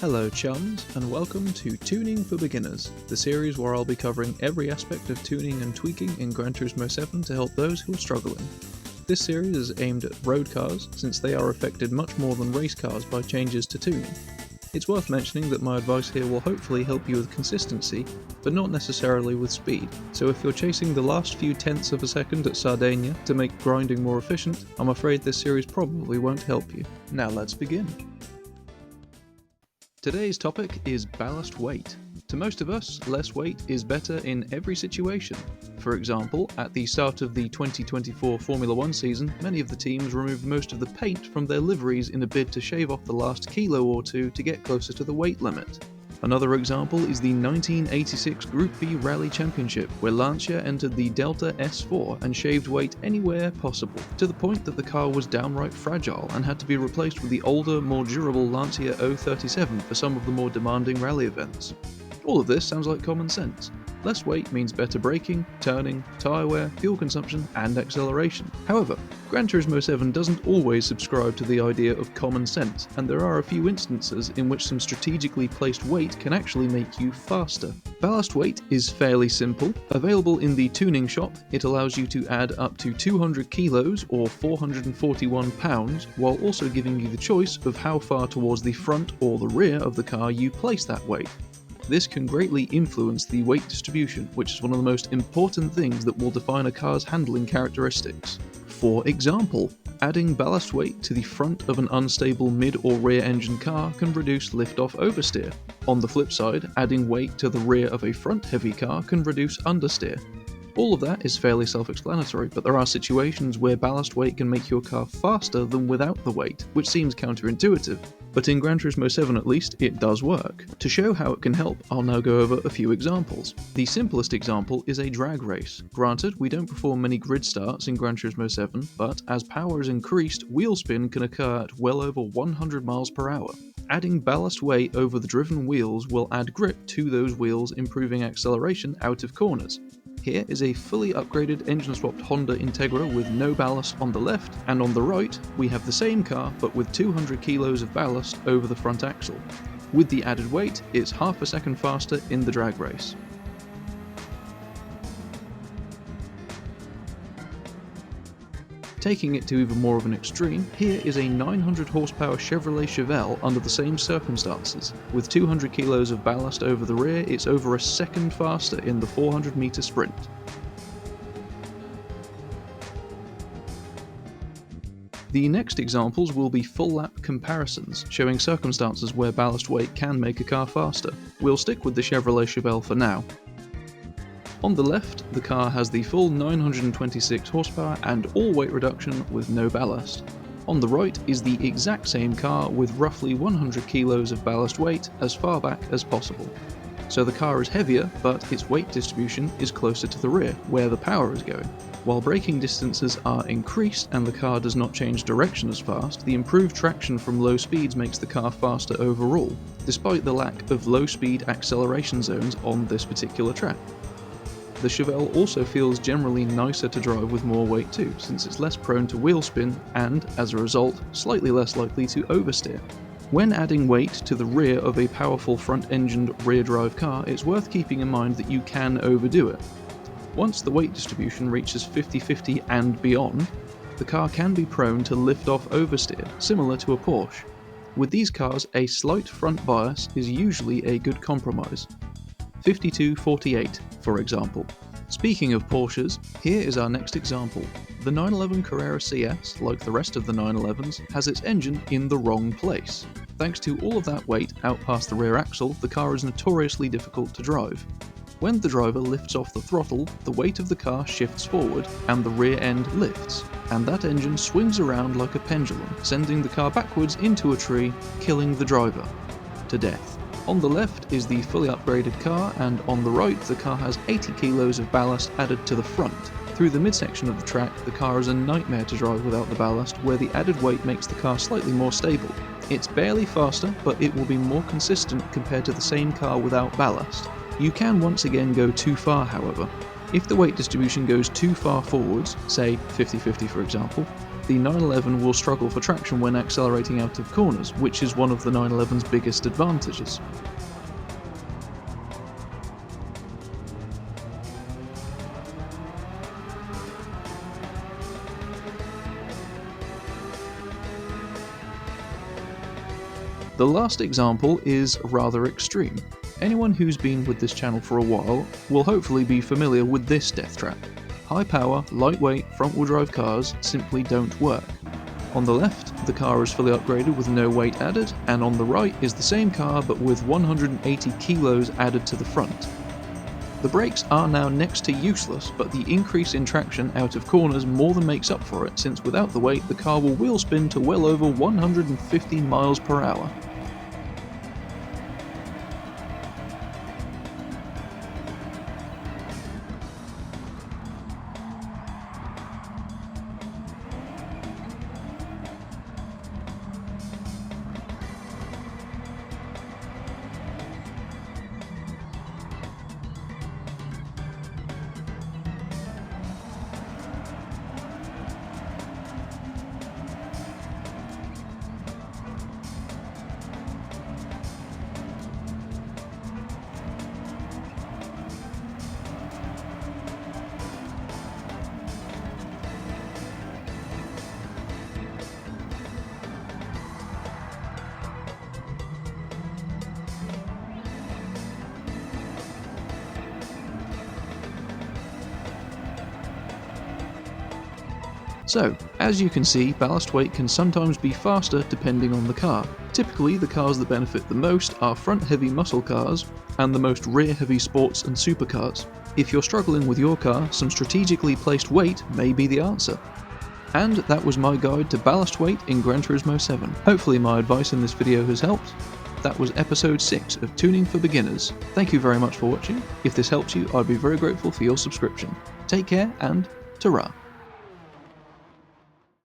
Hello chums, and welcome to Tuning for Beginners, the series where I'll be covering every aspect of tuning and tweaking in Gran Turismo 7 to help those who are struggling. This series is aimed at road cars, since they are affected much more than race cars by changes to tuning. It's worth mentioning that my advice here will hopefully help you with consistency, but not necessarily with speed, so if you're chasing the last few tenths of a second at Sardinia to make grinding more efficient, I'm afraid this series probably won't help you. Now let's begin. Today's topic is ballast weight. To most of us, less weight is better in every situation. For example, at the start of the 2024 Formula 1 season, many of the teams removed most of the paint from their liveries in a bid to shave off the last kilo or two to get closer to the weight limit. Another example is the 1986 Group B Rally Championship, where Lancia entered the Delta S4 and shaved weight anywhere possible, to the point that the car was downright fragile and had to be replaced with the older, more durable Lancia 037 for some of the more demanding rally events. All of this sounds like common sense. Less weight means better braking, turning, tyre wear, fuel consumption, and acceleration. However, Gran Turismo 7 doesn't always subscribe to the idea of common sense, and there are a few instances in which some strategically placed weight can actually make you faster. Ballast weight is fairly simple. Available in the tuning shop, it allows you to add up to 200 kilos or 441 pounds, while also giving you the choice of how far towards the front or the rear of the car you place that weight. This can greatly influence the weight distribution, which is one of the most important things that will define a car's handling characteristics. For example, adding ballast weight to the front of an unstable mid or rear engine car can reduce lift-off oversteer. On the flip side, adding weight to the rear of a front-heavy car can reduce understeer. All of that is fairly self-explanatory, but there are situations where ballast weight can make your car faster than without the weight, which seems counterintuitive. But in Gran Turismo 7 at least, it does work. To show how it can help, I'll now go over a few examples. The simplest example is a drag race. Granted, we don't perform many grid starts in Gran Turismo 7, but as power is increased, wheel spin can occur at well over 100 miles per hour. Adding ballast weight over the driven wheels will add grip to those wheels, improving acceleration out of corners. Here is a fully upgraded engine-swapped Honda Integra with no ballast on the left, and on the right we have the same car but with 200 kilos of ballast over the front axle. With the added weight, it's half a second faster in the drag race. Taking it to even more of an extreme, here is a 900 horsepower Chevrolet Chevelle under the same circumstances. With 200 kilos of ballast over the rear, it's over a second faster in the 400 meter sprint. The next examples will be full lap comparisons, showing circumstances where ballast weight can make a car faster. We'll stick with the Chevrolet Chevelle for now. On the left, the car has the full 926 horsepower and all weight reduction with no ballast. On the right is the exact same car with roughly 100 kilos of ballast weight as far back as possible. So the car is heavier, but its weight distribution is closer to the rear, where the power is going. While braking distances are increased and the car does not change direction as fast, the improved traction from low speeds makes the car faster overall, despite the lack of low-speed acceleration zones on this particular track. The Chevelle also feels generally nicer to drive with more weight too, since it's less prone to wheel spin and, as a result, slightly less likely to oversteer. When adding weight to the rear of a powerful front-engined rear-drive car, it's worth keeping in mind that you can overdo it. Once the weight distribution reaches 50-50 and beyond, the car can be prone to lift-off oversteer, similar to a Porsche. With these cars, a slight front bias is usually a good compromise. 52-48, for example. Speaking of Porsches, here is our next example. The 911 Carrera CS, like the rest of the 911s, has its engine in the wrong place. Thanks to all of that weight out past the rear axle, the car is notoriously difficult to drive. When the driver lifts off the throttle, the weight of the car shifts forward and the rear end lifts, and that engine swings around like a pendulum, sending the car backwards into a tree, killing the driver to death. On the left is the fully upgraded car, and on the right the car has 80 kilos of ballast added to the front. Through the midsection of the track, the car is a nightmare to drive without the ballast, where the added weight makes the car slightly more stable. It's barely faster, but it will be more consistent compared to the same car without ballast. You can once again go too far, however. If the weight distribution goes too far forwards, say 50-50 for example, the 911 will struggle for traction when accelerating out of corners, which is one of the 911's biggest advantages. The last example is rather extreme. Anyone who's been with this channel for a while will hopefully be familiar with this death trap. High power, lightweight, front-wheel drive cars simply don't work. On the left, the car is fully upgraded with no weight added, and on the right is the same car but with 180 kilos added to the front. The brakes are now next to useless, but the increase in traction out of corners more than makes up for it, since without the weight the car will wheel spin to well over 150 miles per hour. So, as you can see, ballast weight can sometimes be faster depending on the car. Typically, the cars that benefit the most are front-heavy muscle cars and the most rear-heavy sports and supercars. If you're struggling with your car, some strategically placed weight may be the answer. And that was my guide to ballast weight in Gran Turismo 7. Hopefully my advice in this video has helped. That was episode 6 of Tuning for Beginners. Thank you very much for watching. If this helps you, I'd be very grateful for your subscription. Take care and ta-ra!